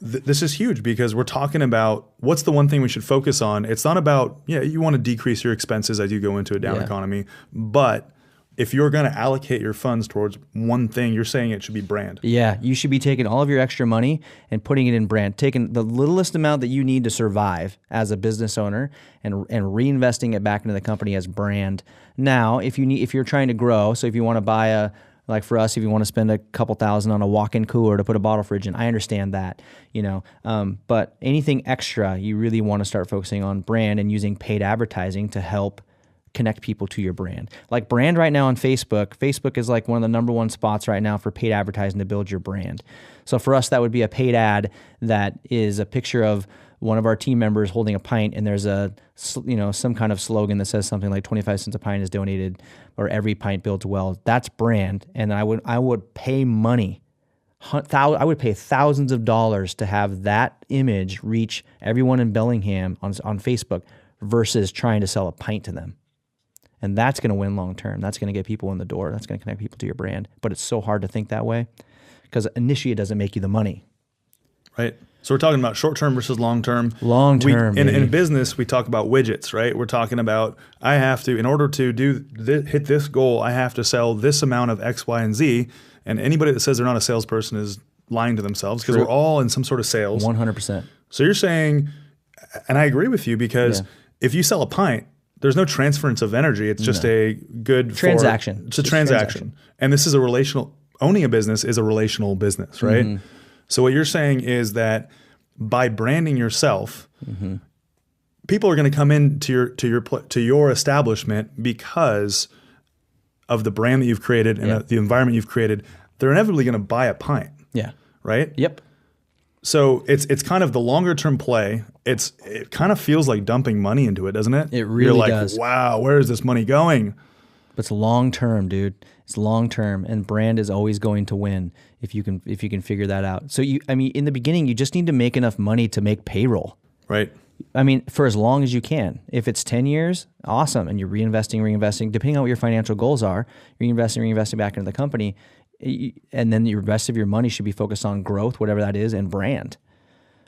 this is huge because we're talking about what's the one thing we should focus on. It's not about, you want to decrease your expenses as you go into a down economy, but if you're going to allocate your funds towards one thing, you're saying it should be brand. Yeah, you should be taking all of your extra money and putting it in brand, taking the littlest amount that you need to survive as a business owner and reinvesting it back into the company as brand. Now, if you're trying to grow, so if you want to buy like for us, if you want to spend a couple thousand on a walk-in cooler to put a bottle fridge in, I understand that, but anything extra, you really want to start focusing on brand and using paid advertising to help connect people to your brand. Like brand right now on Facebook. Facebook is like one of the number one spots right now for paid advertising to build your brand. So for us, that would be a paid ad that is a picture of one of our team members holding a pint, and there's some kind of slogan that says something like 25 cents a pint is donated, or every pint builds well. That's brand, and I would pay money. I would pay thousands of dollars to have that image reach everyone in Bellingham on Facebook versus trying to sell a pint to them. And that's going to win long term. That's going to get people in the door. That's going to connect people to your brand. But it's so hard to think that way because initially it doesn't make you the money. Right. So we're talking about short term versus long term. Long term. In business, we talk about widgets, right? We're talking about I have to, in order to hit this goal, I have to sell this amount of X, Y, and Z. And anybody that says they're not a salesperson is lying to themselves because we're all in some sort of sales. 100%. So you're saying, and I agree with you because if you sell a pint, there's no transference of energy. It's just a good transaction. It's a transaction. And this is owning a business is a relational business, right? Mm-hmm. So what you're saying is that by branding yourself, people are going to come into your establishment because of the brand that you've created and the environment you've created. They're inevitably going to buy a pint. Yeah. Right? Yep. So it's kind of the longer term play. It kind of feels like dumping money into it, doesn't it? It really does. You're like, wow, where is this money going? But it's long term, dude. It's long term, and brand is always going to win if you can figure that out. So in the beginning, you just need to make enough money to make payroll. Right. For as long as you can. If it's 10 years, awesome, and you're reinvesting, depending on what your financial goals are, reinvesting back into the company. And then the rest of your money should be focused on growth, whatever that is, and brand.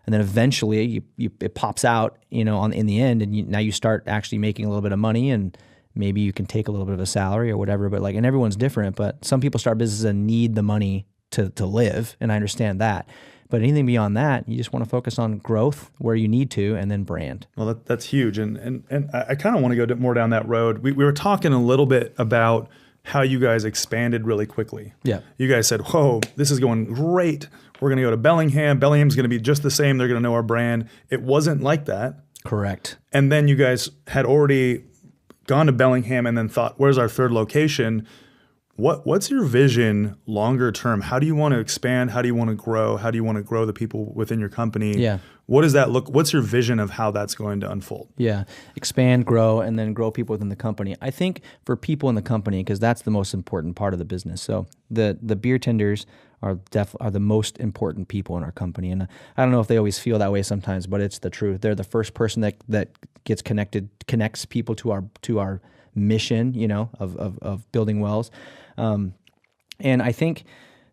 And then eventually it pops out, in the end, and now you start actually making a little bit of money, and maybe you can take a little bit of a salary or whatever. But and everyone's different. But some people start businesses and need the money to live, and I understand that. But anything beyond that, you just want to focus on growth where you need to, and then brand. Well, that's huge, and I kind of want to go more down that road. We were talking a little bit about how you guys expanded really quickly. Yeah. You guys said, whoa, this is going great. We're going to go to Bellingham. Bellingham's going to be just the same. They're going to know our brand. It wasn't like that. Correct. And then you guys had already gone to Bellingham and then thought, where's our third location? What's your vision longer term? How do you want to expand? How do you want to grow? How do you want to grow the people within your company? Yeah. What does that look? What's your vision of how that's going to unfold? Yeah. Expand, grow, and then grow people within the company. I think for people in the company, because that's the most important part of the business. So the beer tenders are the most important people in our company. And I don't know if they always feel that way sometimes, but it's the truth. They're the first person that connects people to our mission, of building wells. And I think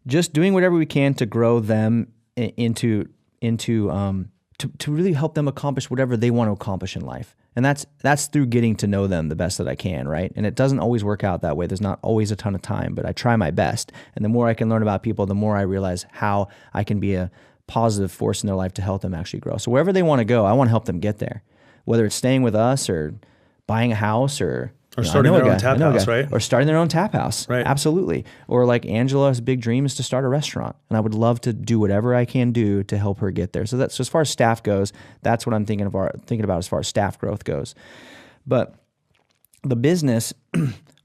just doing whatever we can to grow them into to really help them accomplish whatever they want to accomplish in life. And that's through getting to know them the best that I can, right? And it doesn't always work out that way. There's not always a ton of time, but I try my best. And the more I can learn about people, the more I realize how I can be a positive force in their life to help them actually grow. So wherever they want to go, I want to help them get there. Whether it's staying with us or buying a house or starting their own tap house, right? Or starting their own tap house. Right. Absolutely. Or like Angela's big dream is to start a restaurant. And I would love to do whatever I can do to help her get there. So that's as far as staff goes, that's what I'm thinking about as far as staff growth goes. But the business,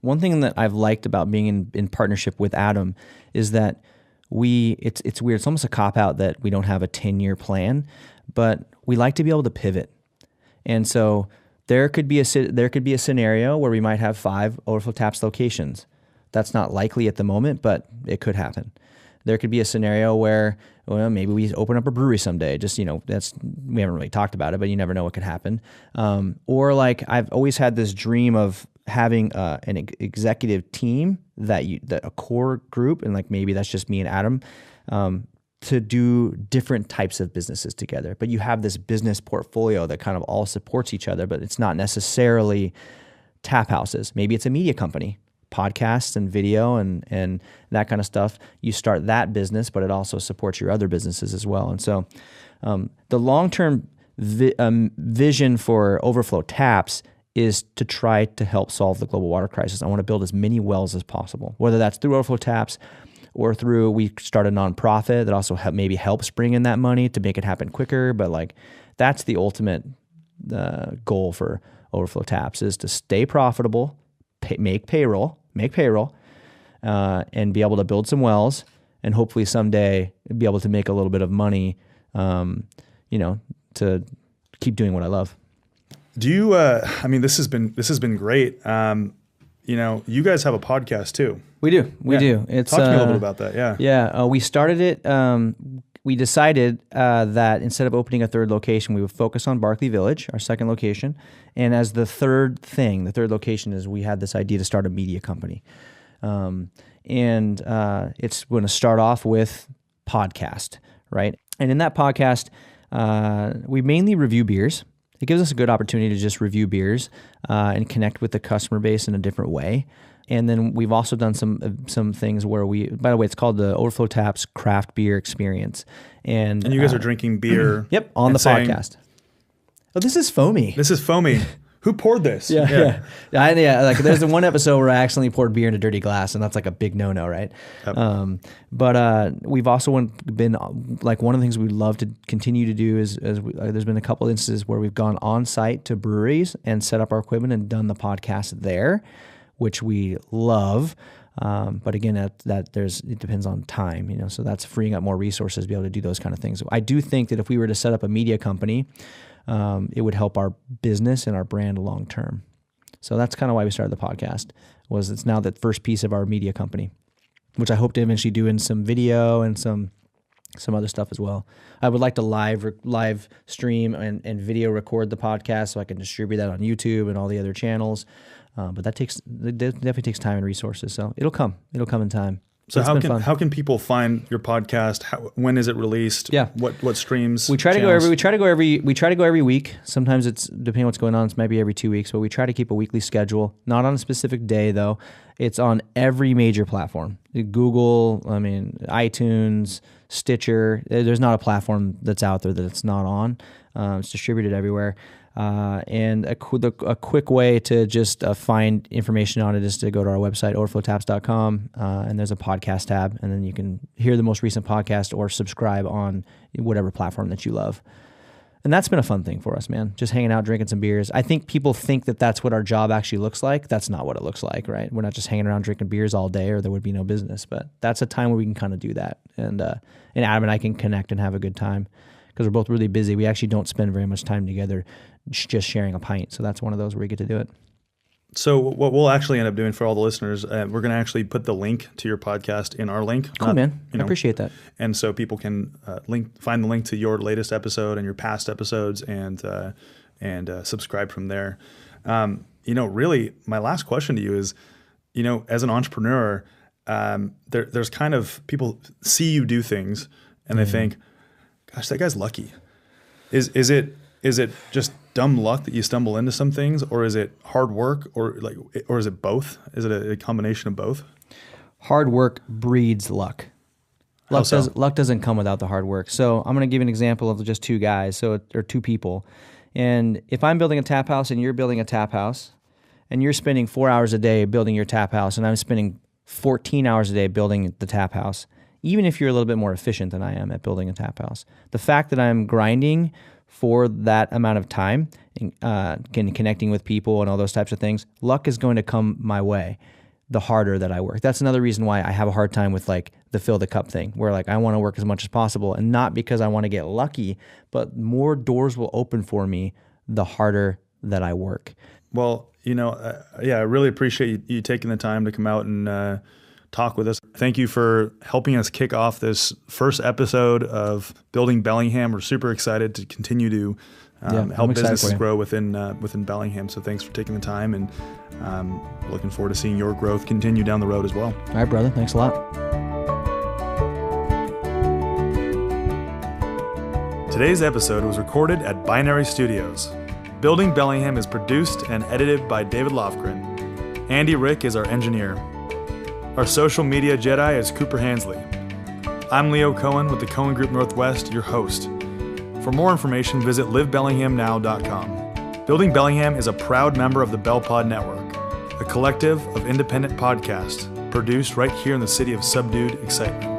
one thing that I've liked about being in partnership with Adam is that it's weird. It's almost a cop-out that we don't have a 10-year plan, but we like to be able to pivot. And so there could be a scenario where we might have 5 Overflow Taps locations. That's not likely at the moment, but it could happen. There could be a scenario where, well, maybe we open up a brewery someday. Just, we haven't really talked about it, but you never know what could happen. Or like I've always had this dream of having an executive team that a core group, and like maybe that's just me and Adam, to do different types of businesses together. But you have this business portfolio that kind of all supports each other, but it's not necessarily tap houses. Maybe it's a media company, podcasts and video and that kind of stuff. You start that business, but it also supports your other businesses as well. And so the long-term vision for Overflow Taps is to try to help solve the global water crisis. I want to build as many wells as possible, whether that's through Overflow Taps or through, we start a nonprofit that also maybe helps bring in that money to make it happen quicker. But like that's the ultimate goal for Overflow Taps, is to stay profitable, make payroll, and be able to build some wells, and hopefully someday be able to make a little bit of money, to keep doing what I love. Do you? This has been great. You guys have a podcast too. We do. Talk to me a little bit about that. Yeah. Yeah. We started it. We decided that instead of opening a third location, we would focus on Barkley Village, our second location. And as the third location is we had this idea to start a media company. It's going to start off with podcast, right? And in that podcast, we mainly review beers. It gives us a good opportunity to just review beers and connect with the customer base in a different way. And then we've also done some things where by the way, it's called the Overflow Taps Craft Beer Experience. And you guys are drinking beer. Yep, on the podcast. Oh, this is foamy. Who poured this? Yeah. Like there's the one episode where I accidentally poured beer in a dirty glass, and that's like a big no-no, right? Yep. But we've also been like, one of the things we love to continue to do is there's been a couple instances where we've gone on site to breweries and set up our equipment and done the podcast there, which we love. But again, it depends on time, so that's freeing up more resources to be able to do those kind of things. I do think that if we were to set up a media company, it would help our business and our brand long term. So that's kind of why we started the podcast. It's now the first piece of our media company, which I hope to eventually do in some video and some other stuff as well. I would like to live stream and video record the podcast so I can distribute that on YouTube and all the other channels. But that definitely takes time and resources. So it'll come in time. So how can people find your podcast? When is it released? Yeah. What streams? We try to go every week. Sometimes it's depending on what's going on. It's maybe every 2 weeks, but we try to keep a weekly schedule. Not on a specific day though. It's on every major platform. Google, iTunes, Stitcher. There's not a platform that's out there that it's not on. It's distributed everywhere. And a quick way to just find information on it is to go to our website, overflowtaps.com, and there's a podcast tab, and then you can hear the most recent podcast or subscribe on whatever platform that you love. And that's been a fun thing for us, man. Just hanging out, drinking some beers. I think people think that that's what our job actually looks like. That's not what it looks like, right? We're not just hanging around drinking beers all day, or there would be no business. But that's a time where we can kind of do that. And Adam and I can connect and have a good time because we're both really busy. We actually don't spend very much time together just sharing a pint. So that's one of those where we get to do it. So what we'll actually end up doing for all the listeners, we're going to actually put the link to your podcast in our link. Cool, man. I appreciate that. And so people can find the link to your latest episode and your past episodes and subscribe from there. Really, my last question to you is, as an entrepreneur, there's kind of people see you do things and they think, gosh, that guy's lucky. Is it just dumb luck that you stumble into some things, or is it hard work, or is it both? Is it a combination of both? Hard work breeds luck. Luck doesn't come without the hard work. So I'm going to give you an example of just two guys, or two people. And if I'm building a tap house and you're building a tap house, and you're spending 4 hours a day building your tap house, and I'm spending 14 hours a day building the tap house, even if you're a little bit more efficient than I am at building a tap house, the fact that I'm grinding for that amount of time and connecting with people and all those types of things, luck is going to come my way the harder that I work. That's another reason why I have a hard time with like the fill the cup thing, where like I want to work as much as possible, and not because I want to get lucky, but more doors will open for me the harder that I work. Well, I really appreciate you taking the time to come out and talk with us. Thank you for helping us kick off this first episode of Building Bellingham. We're super excited to continue to help businesses grow within Bellingham. So thanks for taking the time, and looking forward to seeing your growth continue down the road as well. All right, brother. Thanks a lot. Today's episode was recorded at Binary Studios. Building Bellingham is produced and edited by David Lofgren. Andy Rick is our engineer. Our social media Jedi is Cooper Hansley. I'm Leo Cohen with the Cohen Group Northwest, your host. For more information, visit livebellinghamnow.com. Building Bellingham is a proud member of the BellPod network, a collective of independent podcasts produced right here in the city of subdued excitement.